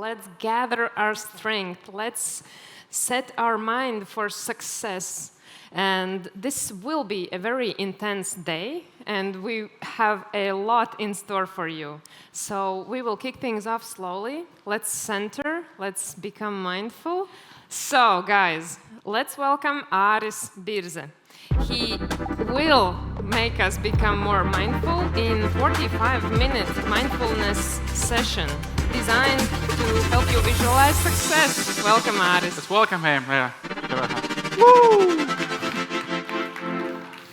let's gather our strength, let's set our mind for success. And this will be a very intense day, and we have a lot in store for you. So we will kick things off slowly. Let's center, let's become mindful. So guys, let's welcome Aris Birze. He will make us become more mindful in 45-minute mindfulness session designed to help you visualize success. Welcome, Aris. Let's welcome him. Yeah. Woo!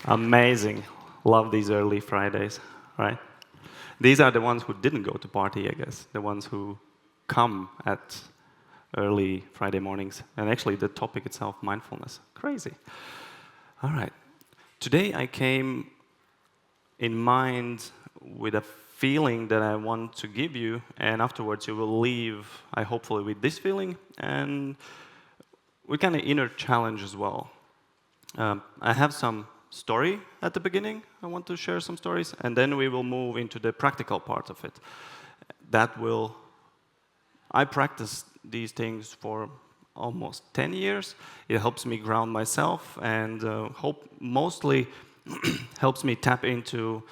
Amazing. Love these early Fridays, right? These are the ones who didn't go to party, I guess. The ones who come at early Friday mornings. And actually, the topic itself, mindfulness. Crazy. All right. Today, I came in mind with a feeling that I want to give you, and afterwards you will leave, I hopefully, with this feeling, and with kind of inner challenge as well. I have some story at the beginning. I want to share some stories, and then we will move into the practical part of it. I practice these things for almost 10 years. It helps me ground myself, and mostly helps me tap into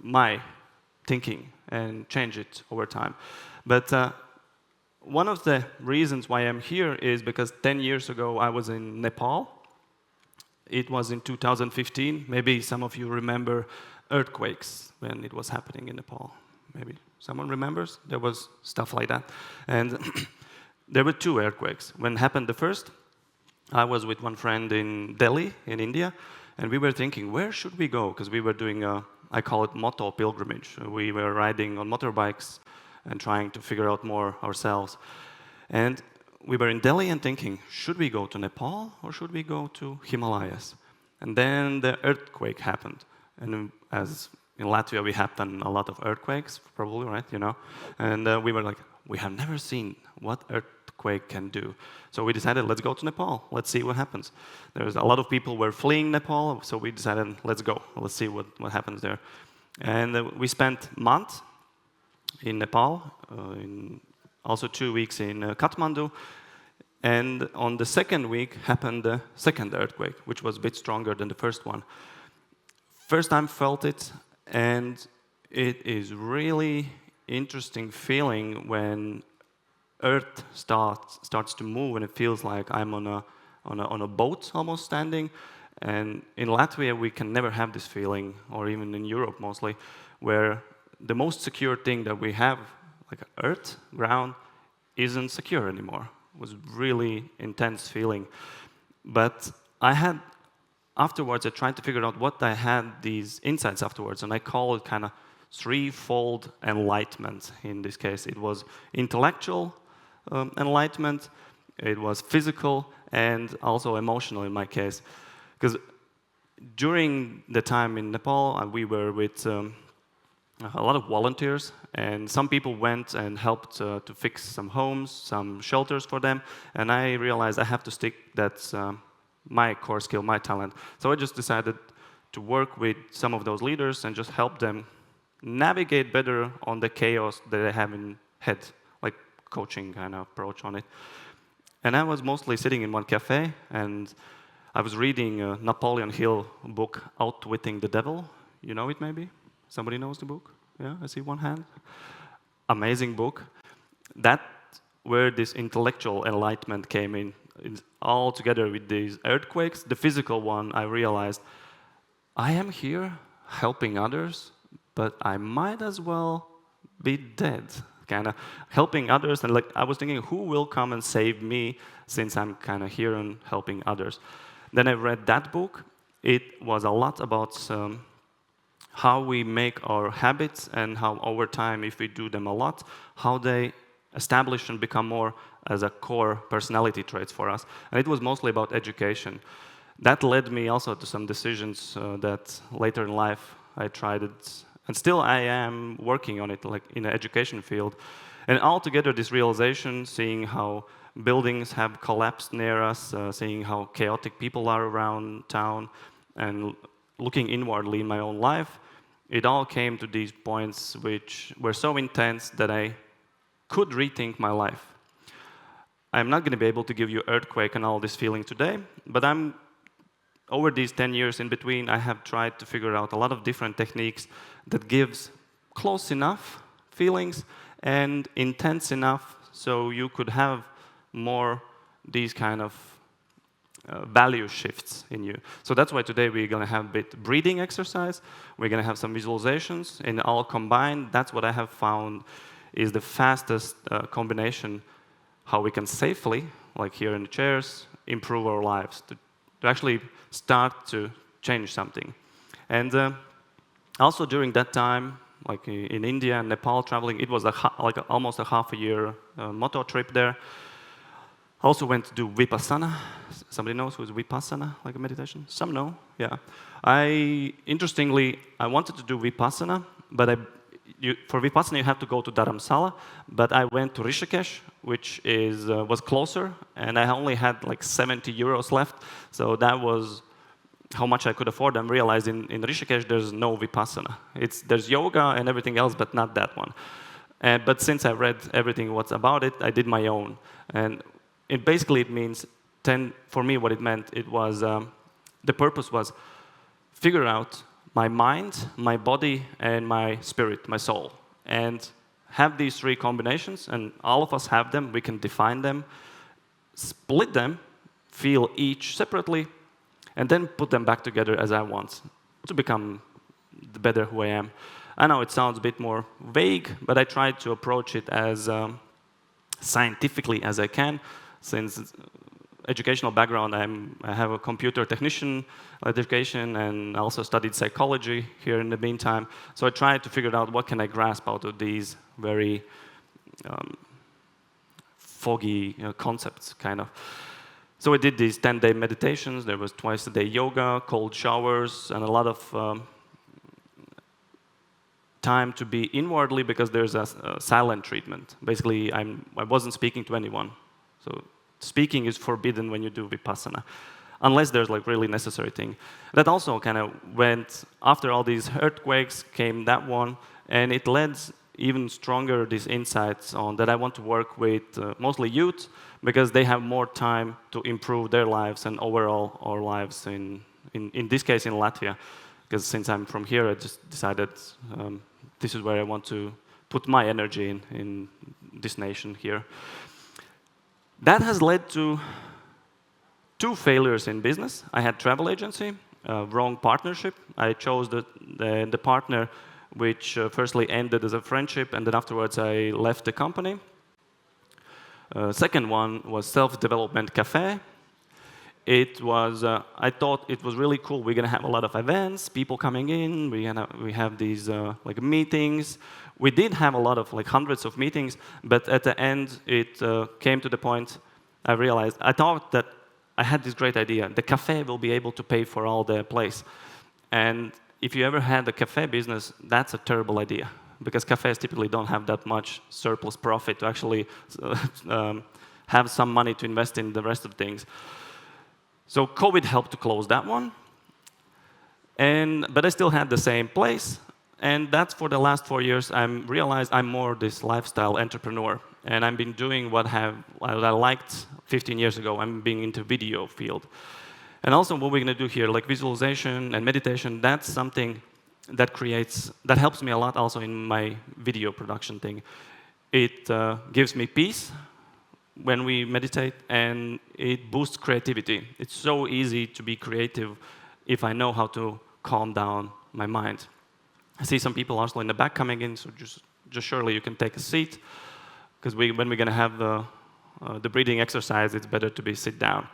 my thinking and change it over time. But one of the reasons why I'm here is because 10 years ago I was in Nepal. It was in 2015. Maybe some of you remember earthquakes when it was happening in Nepal. Maybe someone remembers? There was stuff like that. And there were two earthquakes. When happened the first, I was with one friend in Delhi, in India, and we were thinking, where should we go? Because we were doing I call it moto pilgrimage. We were riding on motorbikes and trying to figure out more ourselves. And we were in Delhi and thinking, should we go to Nepal or should we go to Himalayas? And then the earthquake happened. And as in Latvia, we have done a lot of earthquakes, probably, right? You know. And we were like, we have never seen what earthquake can do. So we decided, let's go to Nepal. Let's see what happens. There's a lot of people were fleeing Nepal, so we decided, let's go. Let's see what happens there. And we spent a month in Nepal, also 2 weeks in Kathmandu. And on the second week happened the second earthquake, which was a bit stronger than the first one. First time felt it, and it is really interesting feeling when Earth starts to move, and it feels like I'm on a boat almost standing. And in Latvia, we can never have this feeling, or even in Europe mostly, where the most secure thing that we have, like Earth, ground, isn't secure anymore. It was really intense feeling. But afterwards, I tried to figure out what I had these insights afterwards, and I call it kind of threefold enlightenment in this case. It was intellectual enlightenment, it was physical, and also emotional in my case. Because during the time in Nepal, we were with a lot of volunteers, and some people went and helped to fix some homes, some shelters for them, and I realized I have to stick, that's my core skill, my talent. So I just decided to work with some of those leaders and just help them navigate better on the chaos that they have in head, like coaching kind of approach on it. And I was mostly sitting in one cafe, and I was reading Napoleon Hill book, Outwitting the Devil. You know it maybe? Somebody knows the book? Yeah, I see one hand. Amazing book. That's where this intellectual enlightenment came in. It's all together with these earthquakes. The physical one, I realized, I am here helping others, but I might as well be dead. Kind of helping others, and like I was thinking, who will come and save me since I'm kind of here and helping others? Then I read that book. It was a lot about how we make our habits and how over time, if we do them a lot, how they establish and become more as a core personality traits for us. And it was mostly about education. That led me also to some decisions that later in life I tried it, and still I am working on it, like in the education field. And altogether this realization, seeing how buildings have collapsed near us, seeing how chaotic people are around town, and looking inwardly in my own life, it all came to these points which were so intense that I could rethink my life. I'm not going to be able to give you earthquake and all this feeling today, but over these 10 years in between, I have tried to figure out a lot of different techniques that gives close enough feelings and intense enough so you could have more these kind of value shifts in you. So that's why today we're going to have a bit breathing exercise. We're going to have some visualizations, and all combined, that's what I have found is the fastest combination how we can safely, like here in the chairs, improve our lives, to actually start to change something. And also during that time, like in India and Nepal traveling, it was almost a half a year moto trip there. Also went to do Vipassana. Somebody knows who's Vipassana, like a meditation? Some know, yeah. Interestingly, I wanted to do Vipassana, but for Vipassana you have to go to Dharamsala, but I went to Rishikesh, which was closer, and I only had like 70 euros left, so that was how much I could afford. I realized in Rishikesh there's no Vipassana. There's yoga and everything else, but not that one. But since I read everything what's about it, I did my own. And it means, for me what it meant, the purpose was figure out my mind, my body, and my spirit, my soul. And have these three combinations, and all of us have them, we can define them, split them, feel each separately, and then put them back together as I want to become the better who I am. I know it sounds a bit more vague, but I tried to approach it as scientifically as I can. Since educational background, I have a computer technician education and also studied psychology here in the meantime. So I tried to figure out what can I grasp out of these very foggy concepts, kind of. So I did these 10-day meditations. There was twice-a-day yoga, cold showers, and a lot of time to be inwardly because there's a silent treatment. Basically, I wasn't speaking to anyone. So speaking is forbidden when you do Vipassana, unless there's like really necessary thing. That also kind of went, after all these earthquakes came that one, and it led even stronger these insights on that I want to work with mostly youth, because they have more time to improve their lives and overall our lives in this case in Latvia. Because since I'm from here, I just decided this is where I want to put my energy in this nation here. That has led to 2 failures in business. I had travel agency, wrong partnership. I chose the partner which firstly ended as a friendship, and then afterwards I left the company. Second one was self-development cafe. I thought it was really cool. We're gonna have a lot of events, people coming in. We have these like meetings. We did have a lot of like hundreds of meetings, but at the end it came to the point. I thought that I had this great idea. The cafe will be able to pay for all the place, and if you ever had a cafe business, that's a terrible idea, because cafes typically don't have that much surplus profit to actually have some money to invest in the rest of things. So COVID helped to close that one, but I still had the same place, and that's for the last 4 years. I realized I'm more this lifestyle entrepreneur, and I've been doing what I liked 15 years ago. I'm being into video field. And also what we're going to do here, like visualization and meditation, that's something that helps me a lot also in my video production thing. It gives me peace when we meditate, and it boosts creativity. It's so easy to be creative if I know how to calm down my mind. I see some people also in the back coming in, so just surely you can take a seat, because when we're going to have the breathing exercise, it's better to sit down.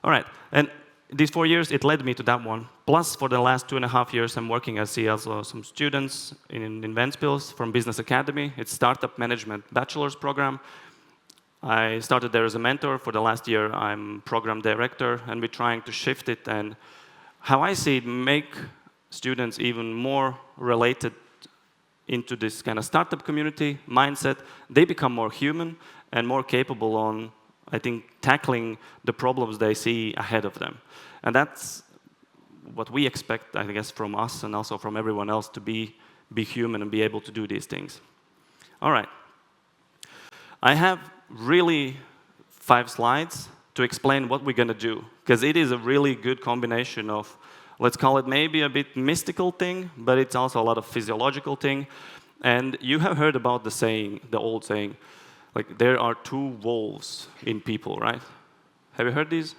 All right, and these 4 years, it led me to that one. Plus, for the last 2.5 years, I'm working. I see also some students in Ventspils from Business Academy. It's Startup Management Bachelor's program. I started there as a mentor. For the last year, I'm program director, and we're trying to shift it. And how I see it, make students even more related into this kind of startup community mindset. They become more human and more capable on, I think, tackling the problems they see ahead of them. And that's what we expect, I guess, from us and also from everyone else, to be human and be able to do these things. All right. I have really 5 slides to explain what we're going to do, because it is a really good combination of, let's call it maybe a bit mystical thing, but it's also a lot of physiological thing. And you have heard about the saying, the old saying, like there are 2 wolves in people, right? Have you heard these?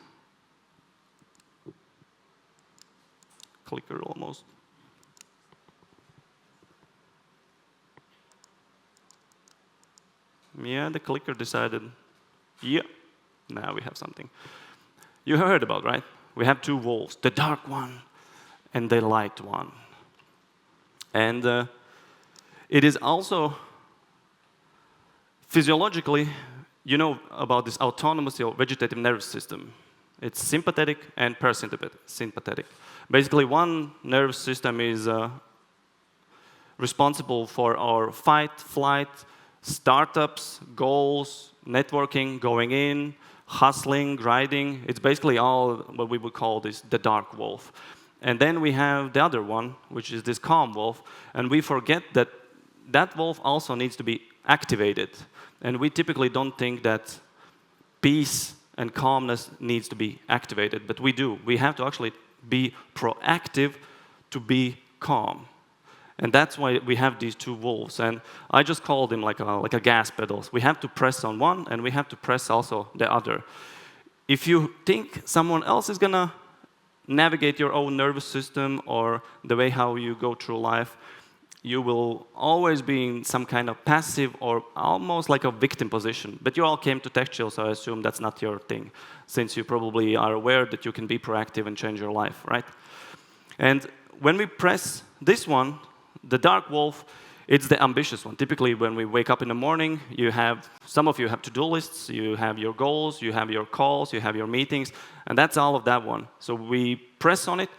Clicker almost. Yeah, the clicker decided, yeah, now we have something. You have heard about, right? We have 2 wolves, the dark one and the light one. And it is also physiologically, you know about this autonomous or vegetative nervous system. It's sympathetic and parasympathetic. Basically, one nervous system is responsible for our fight, flight, startups, goals, networking, going in, hustling, grinding. It's basically all what we would call this the dark wolf. And then we have the other one, which is this calm wolf, and we forget that that wolf also needs to be activated. And we typically don't think that peace and calmness needs to be activated, but we do. We have to actually be proactive to be calm. And that's why we have these 2 wolves. And I just call them like a gas pedals. We have to press on one, and we have to press also the other. If you think someone else is gonna navigate your own nervous system or the way how you go through life, you will always be in some kind of passive or almost like a victim position. But you all came to TechChill, so I assume that's not your thing, since you probably are aware that you can be proactive and change your life, right? And when we press this one, the dark wolf, it's the ambitious one. Typically, when we wake up in the morning, some of you have to-do lists, you have your goals, you have your calls, you have your meetings, and that's all of that one. So we press on it,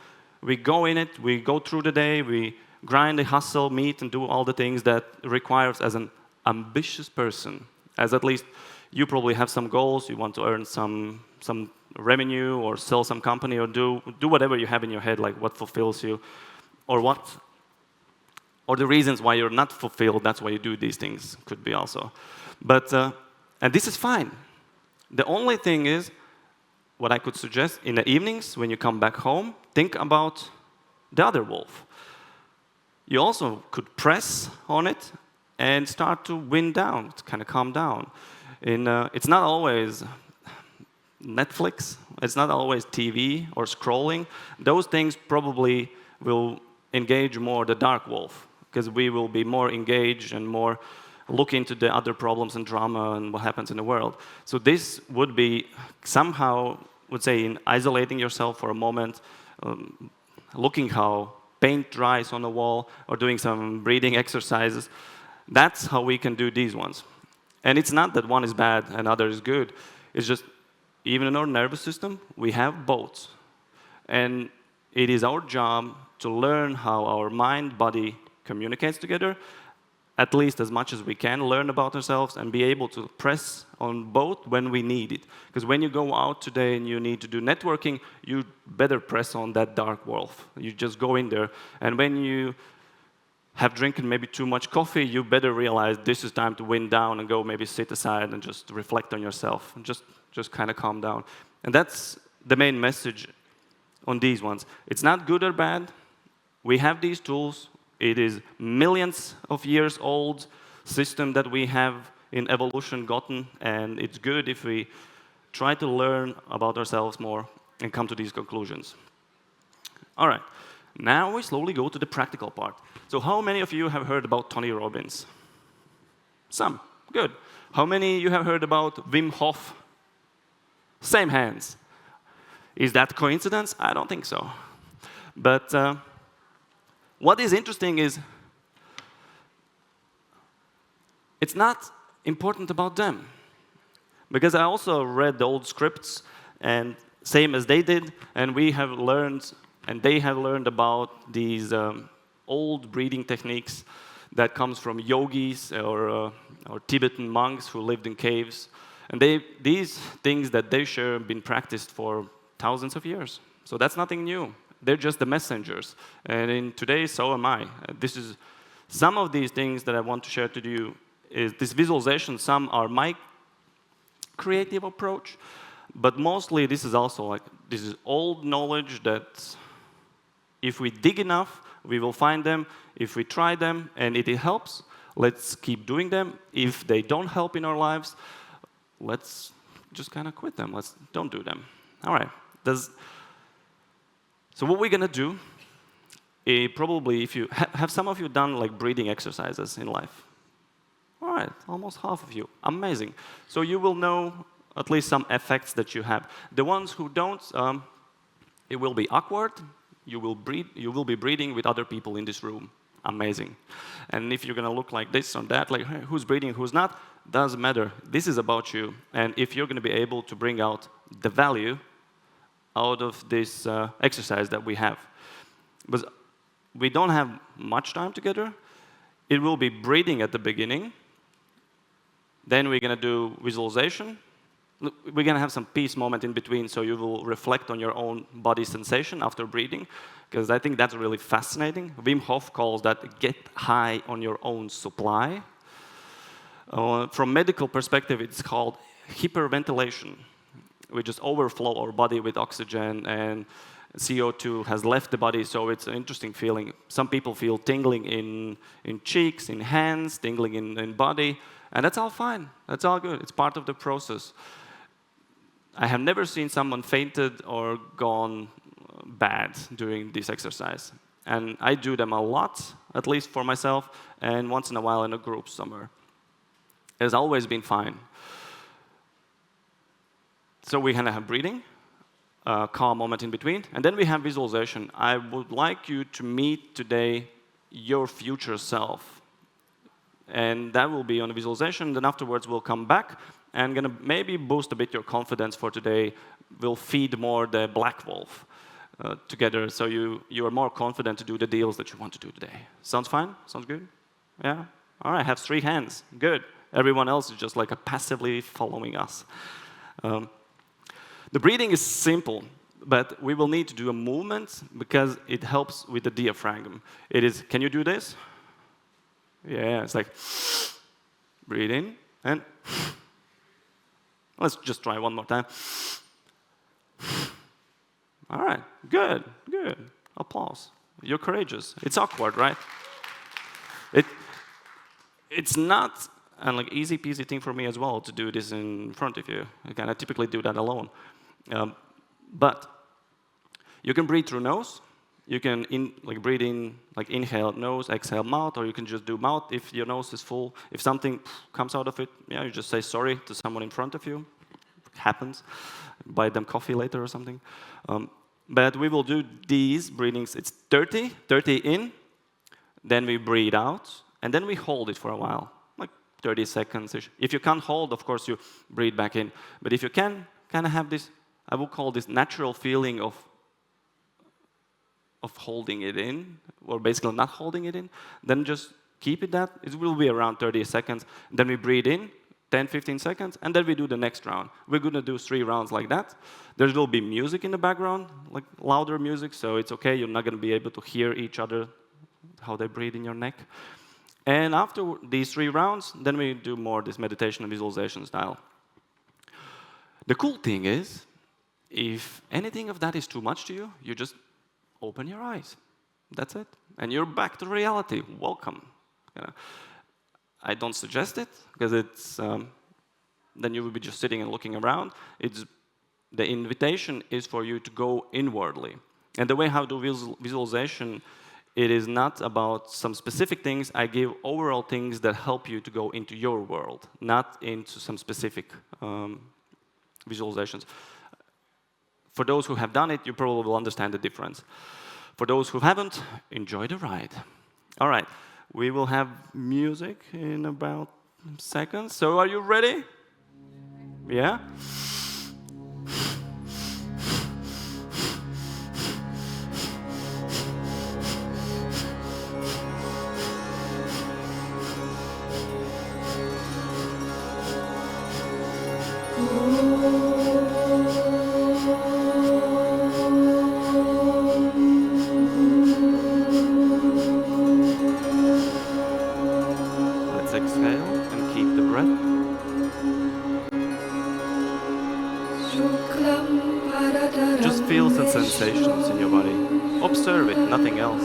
we go in it, we go through the day, we grind, hustle, meet, and do all the things that requires as an ambitious person. As at least you probably have some goals, you want to earn some revenue or sell some company or do whatever you have in your head, like what fulfills you, or the reasons why you're not fulfilled, that's why you do these things, could be also. But, and this is fine. The only thing is, what I could suggest, in the evenings, when you come back home, think about the other wolf. You also could press on it and start to wind down, to kind of calm down. It's not always Netflix, it's not always TV or scrolling. Those things probably will engage more the dark wolf, because we will be more engaged and more look into the other problems and drama and what happens in the world. So this would be somehow, would say, in isolating yourself for a moment, looking how paint dries on the wall, or doing some breathing exercises. That's how we can do these ones. And it's not that one is bad and other is good. It's just, even in our nervous system, we have both. And it is our job to learn how our mind, body communicates together, at least as much as we can learn about ourselves and be able to press on both when we need it. Because when you go out today and you need to do networking, you better press on that dark wolf. You just go in there. And when you have drinking maybe too much coffee, you better realize this is time to wind down and go maybe sit aside and just reflect on yourself and just kind of calm down. And that's the main message on these ones. It's not good or bad. We have these tools. It is millions of years old system that we have in evolution gotten, and it's good if we try to learn about ourselves more and come to these conclusions. All right, now we slowly go to the practical part. So how many of you have heard about Tony Robbins? Some, good. How many of you have heard about Wim Hof? Same hands. Is that coincidence? I don't think so. But what is interesting is it's not important about them. Because I also read the old scripts, and same as they did, and we have learned, and they have learned about these old breathing techniques that comes from yogis or Tibetan monks who lived in caves. And these things that they share have been practiced for thousands of years. So that's nothing new. They're just the messengers. And in today, so am I. This is some of these things that I want to share to you is this visualization. Some are my creative approach, but mostly this is also like, this is old knowledge that if we dig enough, we will find them. If we try them and it helps, let's keep doing them. If they don't help in our lives, let's just kind of quit them. Let's don't do them. All right. So what we're going to do, probably if you, have some of you done like breathing exercises in life? All right, almost half of you. Amazing. So you will know at least some effects that you have. The ones who don't, it will be awkward. You will be breathing with other people in this room. Amazing. And if you're going to look like this or that, like hey, who's breathing, who's not, doesn't matter. This is about you. And if you're going to be able to bring out the value out of this exercise that we have. But we don't have much time together. It will be breathing at the beginning. Then we're going to do visualization. We're going to have some peace moment in between, so you will reflect on your own body sensation after breathing, because I think that's really fascinating. Wim Hof calls that get high on your own supply. From medical perspective, it's called hyperventilation. We just overflow our body with oxygen, and CO2 has left the body, so it's an interesting feeling. Some people feel tingling in cheeks, in hands, tingling in body, and that's all fine. That's all good. It's part of the process. I have never seen someone fainted or gone bad during this exercise. And I do them a lot, at least for myself, and once in a while in a group somewhere. It has always been fine. So we kind of have breathing, calm moment in between, and then we have visualization. I would like you to meet today your future self. And that will be on the visualization. Then afterwards, we'll come back and gonna maybe boost a bit your confidence for today. We'll feed more the black wolf together, so you are more confident to do the deals that you want to do today. Sounds fine? Sounds good? Yeah? All right, I have 3 hands. Good. Everyone else is just like passively following us. The breathing is simple, but we will need to do a movement because it helps with the diaphragm. It is, can you do this? Yeah, it's like breathe in and let's just try one more time. All right, good, good. Applause. You're courageous. It's awkward, right? It's not a like easy peasy thing for me as well to do this in front of you. I typically do that alone. But you can breathe through nose. You can breathe in, like inhale nose, exhale mouth, or you can just do mouth if your nose is full. If something comes out of it, yeah, you just say sorry to someone in front of you. It happens. Buy them coffee later or something. But we will do these breathings. It's 30 in, then we breathe out, and then we hold it for a while, like 30 seconds-ish. If you can't hold, of course, you breathe back in. But if you can kind of have this, I will call this natural feeling of holding it in, or basically not holding it in, then just keep it that. It will be around 30 seconds. Then we breathe in, 10, 15 seconds, and then we do the next round. We're going to do 3 rounds like that. There will be music in the background, like louder music, so it's okay. You're not going to be able to hear each other, how they breathe in your neck. And after these 3 rounds, then we do more this meditation and visualization style. The cool thing is, if anything of that is too much to you, you just open your eyes. That's it. And you're back to reality. Welcome. I don't suggest it, because it's then you will be just sitting and looking around. The invitation is for you to go inwardly. And the way how to do visualization, it is not about some specific things. I give overall things that help you to go into your world, not into some specific visualizations. For those who have done it, you probably will understand the difference. For those who haven't, enjoy the ride. All right, we will have music in about seconds. So are you ready? Yeah? Let's exhale and Just feel the sensations in your body. Observe it, nothing else.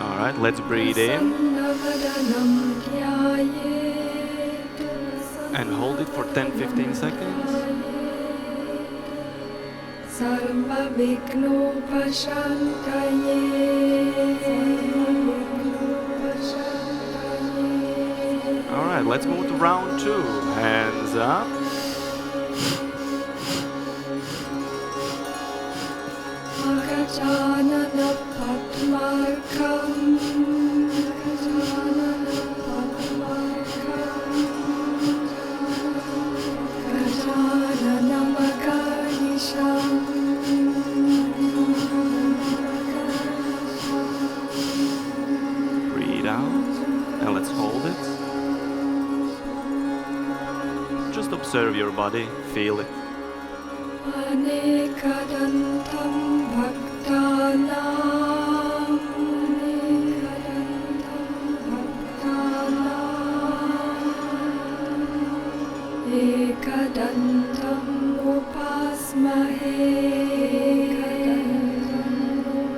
All right, let's breathe in and hold it for 10-15 seconds. All right, let's move to round 2. Hands up. Breathe out, and let's hold it. Just observe your body, feel it.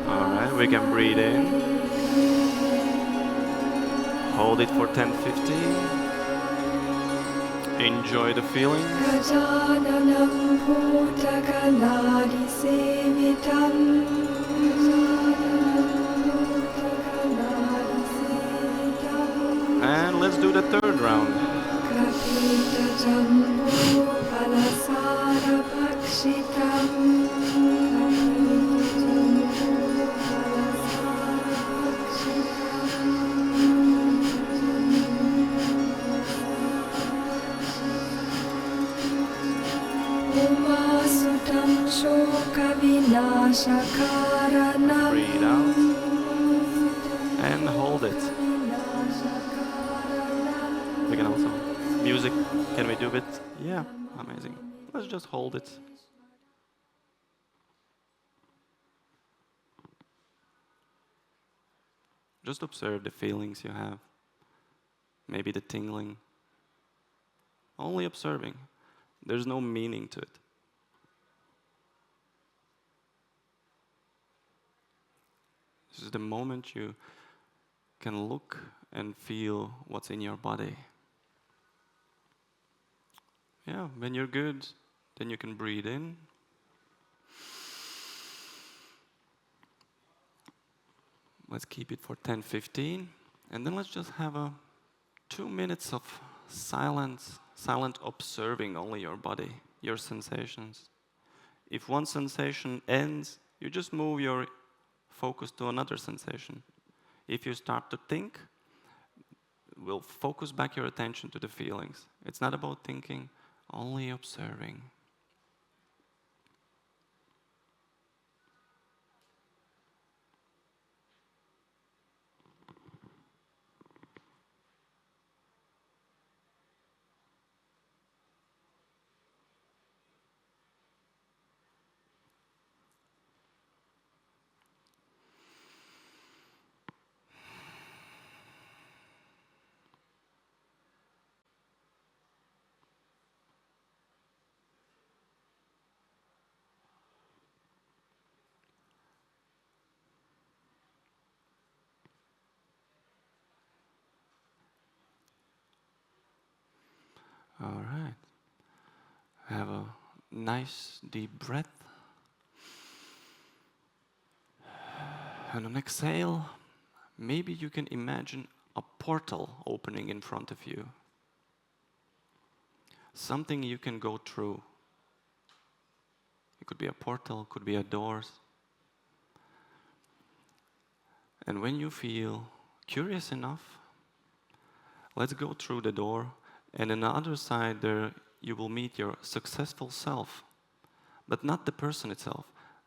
Alright, we can breathe in. Hold it for 10-15. Enjoy the feeling. And let's do the third round. Breathe out and hold it. We can also music. Can we do it? Yeah, amazing. Let's just hold it. Just observe the feelings you have. Maybe the tingling. Only observing. There's no meaning to it. This is the moment you can look and feel what's in your body. Yeah, when you're good, then you can breathe in. Let's keep it for 10-15. And then let's just have 2 minutes of silent observing only your body, your sensations. If one sensation ends, you just move your focus to another sensation. If you start to think, we'll focus back your attention to the feelings. It's not about thinking, only observing. All right. Have a nice deep breath. And on exhale, maybe you can imagine a portal opening in front of you. Something you can go through. It could be a portal, could be a doors. And when you feel curious enough, let's go through the door, and on the other side there you will meet your successful self, but not the person itself,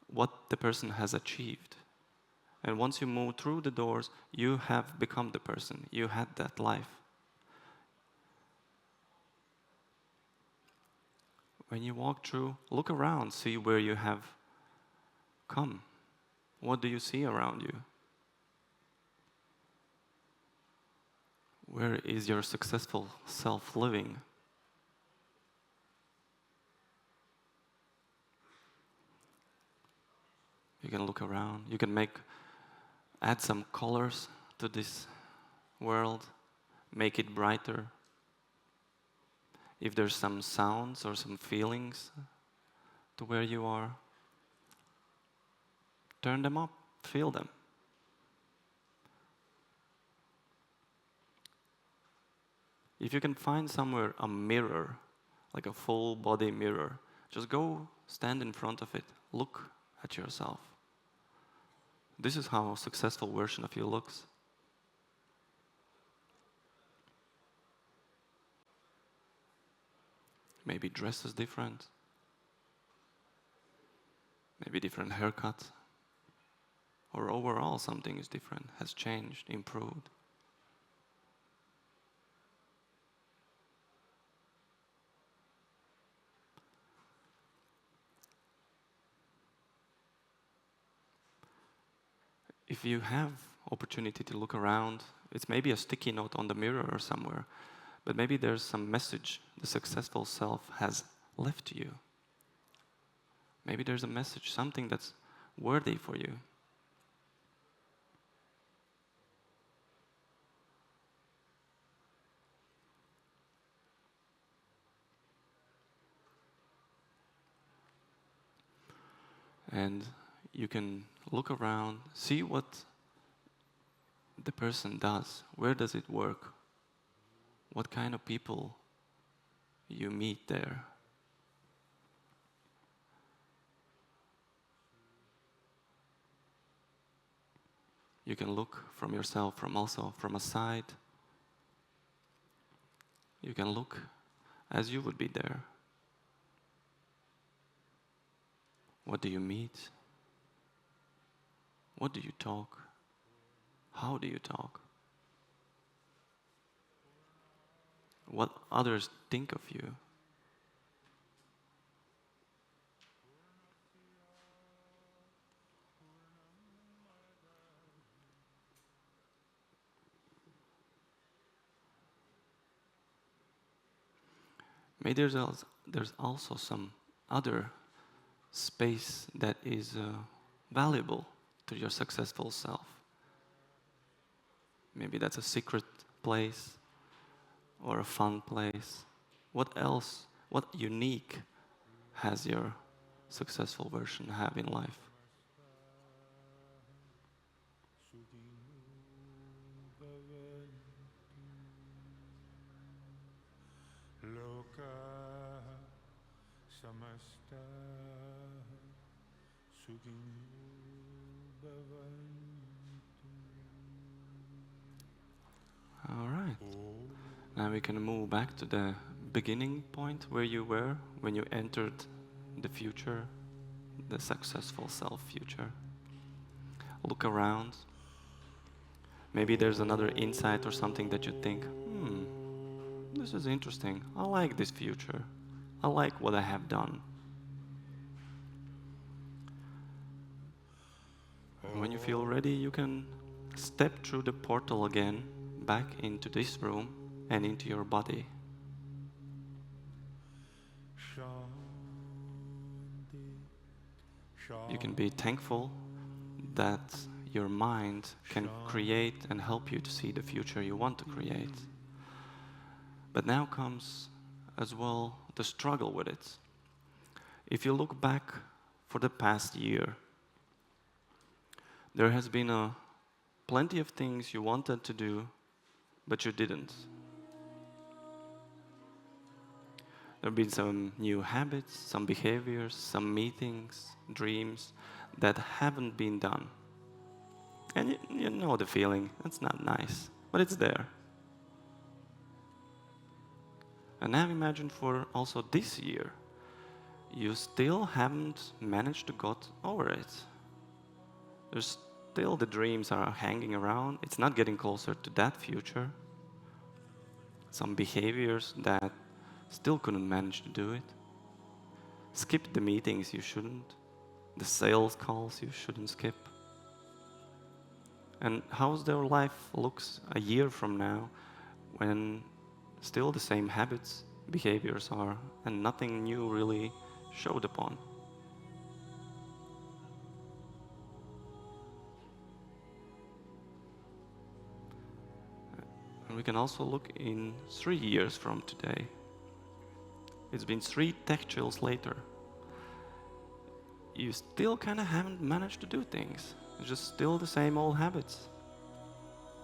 what the person has achieved. And once you move through the doors, you have become the person, you had that life. When you walk through, look around, see where you have come. What do you see around you? Where is your successful self living? You can look around. You can add some colors to this world, make it brighter. If there's some sounds or some feelings to where you are, turn them up, feel them. If you can find somewhere a mirror, like a full body mirror, just go stand in front of it, look at yourself. This is how a successful version of you looks. Maybe dress is different. Maybe different haircut. Or overall something is different, has changed, improved. If you have opportunity to look around, it's maybe a sticky note on the mirror or somewhere, but maybe there's some message the successful self has left to you. Maybe there's a message, something that's worthy for you. And you can look around, see what the person does. Where does it work? What kind of people you meet there? You can look from yourself, from a side. You can look as you would be there. What do you meet? What do you talk? How do you talk? What others think of you? Maybe there's also some other space that is valuable to your successful self. Maybe that's a secret place or a fun place. What else, what unique has your successful version have in life? All right. Now we can move back to the beginning point where you were when you entered the future, the successful self future. Look around. Maybe there's another insight or something that you think, this is interesting. I like this future. I like what I have done. And when you feel ready, you can step through the portal again, back into this room and into your body. You can be thankful that your mind can create and help you to see the future you want to create. But now comes as well the struggle with it. If you look back for the past year, there has been plenty of things you wanted to do, but you didn't. There have been some new habits, some behaviors, some meetings, dreams that haven't been done. And you know the feeling, it's not nice, but it's there. And now imagine for also this year, you still haven't managed to get over it. There's still the dreams are hanging around. It's not getting closer to that future. Some behaviors that still couldn't manage to do it. skip the meetings you shouldn't, the sales calls you shouldn't skip. And how's their life looks a year from now when still the same habits, behaviors are, and nothing new really showed upon. And we can also look in 3 years from today. It's been 3 tech chills later. You still kind of haven't managed to do things. It's just still the same old habits.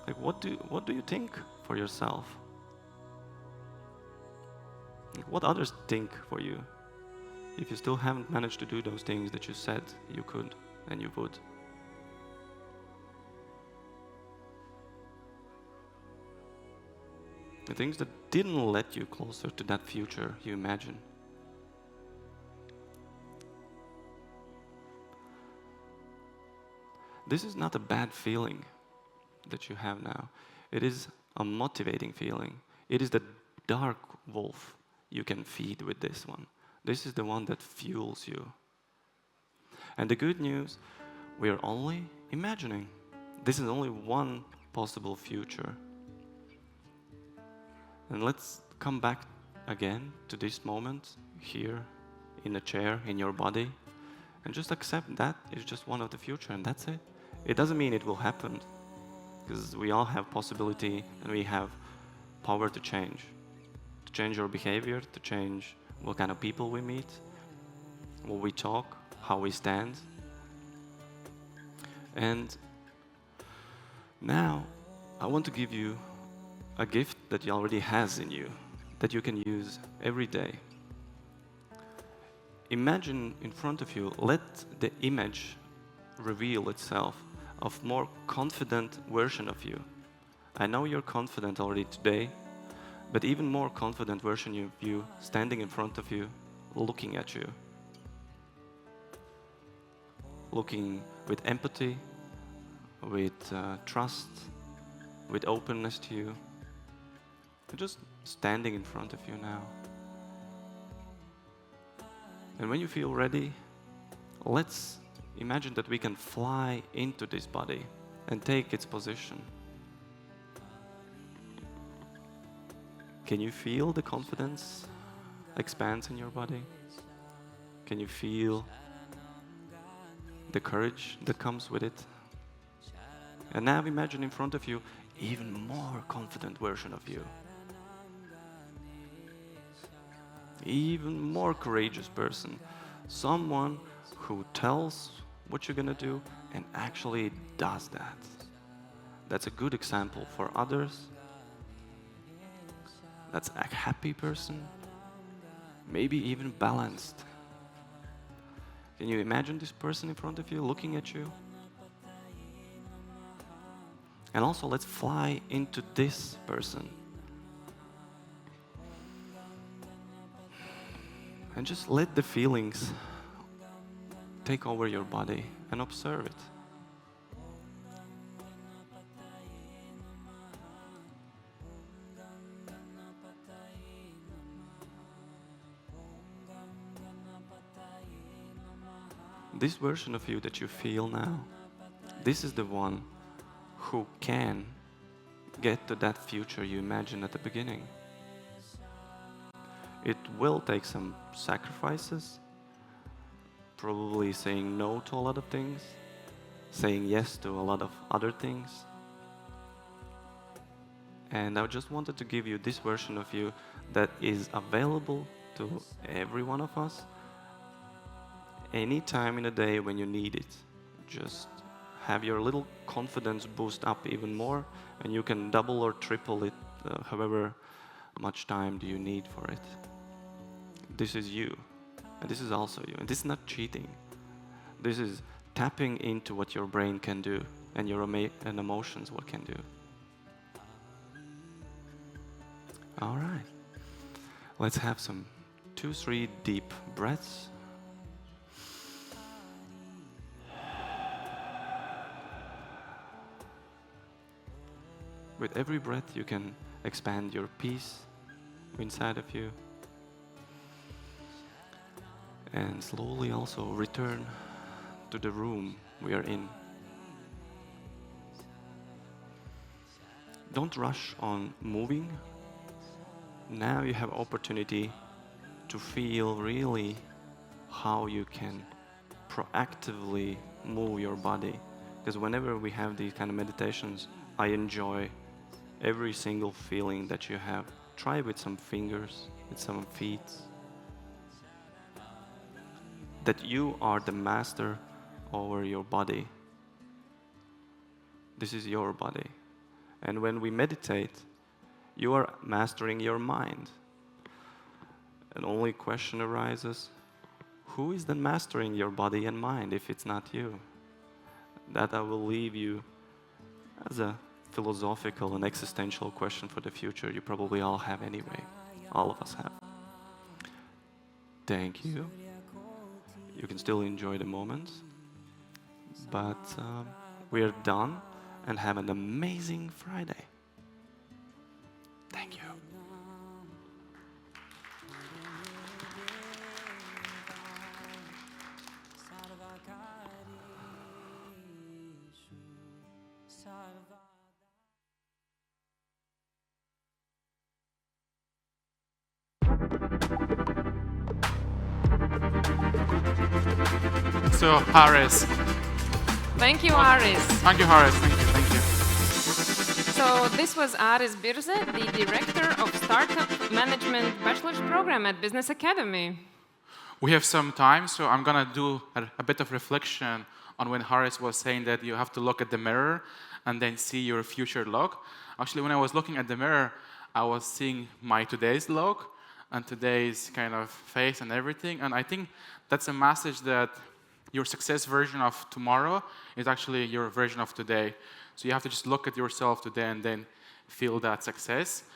Like, what do you think for yourself? Like, what others think for you if you still haven't managed to do those things that you said you could and you would? The things that didn't let you closer to that future you imagine. This is not a bad feeling that you have now. It is a motivating feeling. It is the dark wolf you can feed with this one. This is the one that fuels you. And the good news, we are only imagining. This is only one possible future. And let's come back again to this moment here in a chair, in your body, and just accept that is just one of the future, and that's it. It doesn't mean it will happen, because we all have possibility and we have power to change our behavior, to change what kind of people we meet, what we talk, how we stand. And now I want to give you a gift that you already has in you, that you can use every day. Imagine in front of you, let the image reveal itself of more confident version of you. I know you're confident already today, but even more confident version of you standing in front of you, looking at you. Looking with empathy, with trust, with openness to you. Just standing in front of you now. And when you feel ready, let's imagine that we can fly into this body and take its position. Can you feel the confidence expands in your body? Can you feel the courage that comes with it? And now imagine in front of you even more confident version of you. Even more courageous person. Someone who tells what you're gonna do and actually does that. That's a good example for others. That's a happy person. Maybe even balanced. Can you imagine this person in front of you looking at you? And also let's fly into this person. And just let the feelings take over your body and observe it. This version of you that you feel now, this is the one who can get to that future you imagined at the beginning. It will take some sacrifices, probably saying no to a lot of things, saying yes to a lot of other things. And I just wanted to give you this version of you that is available to every one of us any time in the day when you need it. Just have your little confidence boost up even more, and you can double or triple it however much time do you need for it. This is you, and this is also you, and this is not cheating. This is tapping into what your brain can do and your and emotions what can do. All right, let's have some 2-3 deep breaths. With every breath, you can expand your peace inside of you. And slowly also return to the room we are in. Don't rush on moving. Now you have opportunity to feel really how you can proactively move your body. Because whenever we have these kind of meditations, I enjoy every single feeling that you have. Try with some fingers, with some feet. That you are the master over your body. This is your body. And when we meditate, you are mastering your mind. And only question arises, who is then mastering your body and mind if it's not you? That I will leave you as a philosophical and existential question for the future. You probably all have anyway. All of us have. Thank you. You can still enjoy the moment. But we are done and have an amazing Friday. Thank you. So, Aris. Thank you, Aris. Thank you, Aris. Thank you. So this was Aris Birze, the Director of Startup Management Bachelor's Program at Business Academy. We have some time, so I'm going to do a bit of reflection on when Aris was saying that you have to look at the mirror and then see your future look. Actually, when I was looking at the mirror, I was seeing my today's look and today's kind of face and everything. And I think that's a message that your success version of tomorrow is actually your version of today. So you have to just look at yourself today and then feel that success.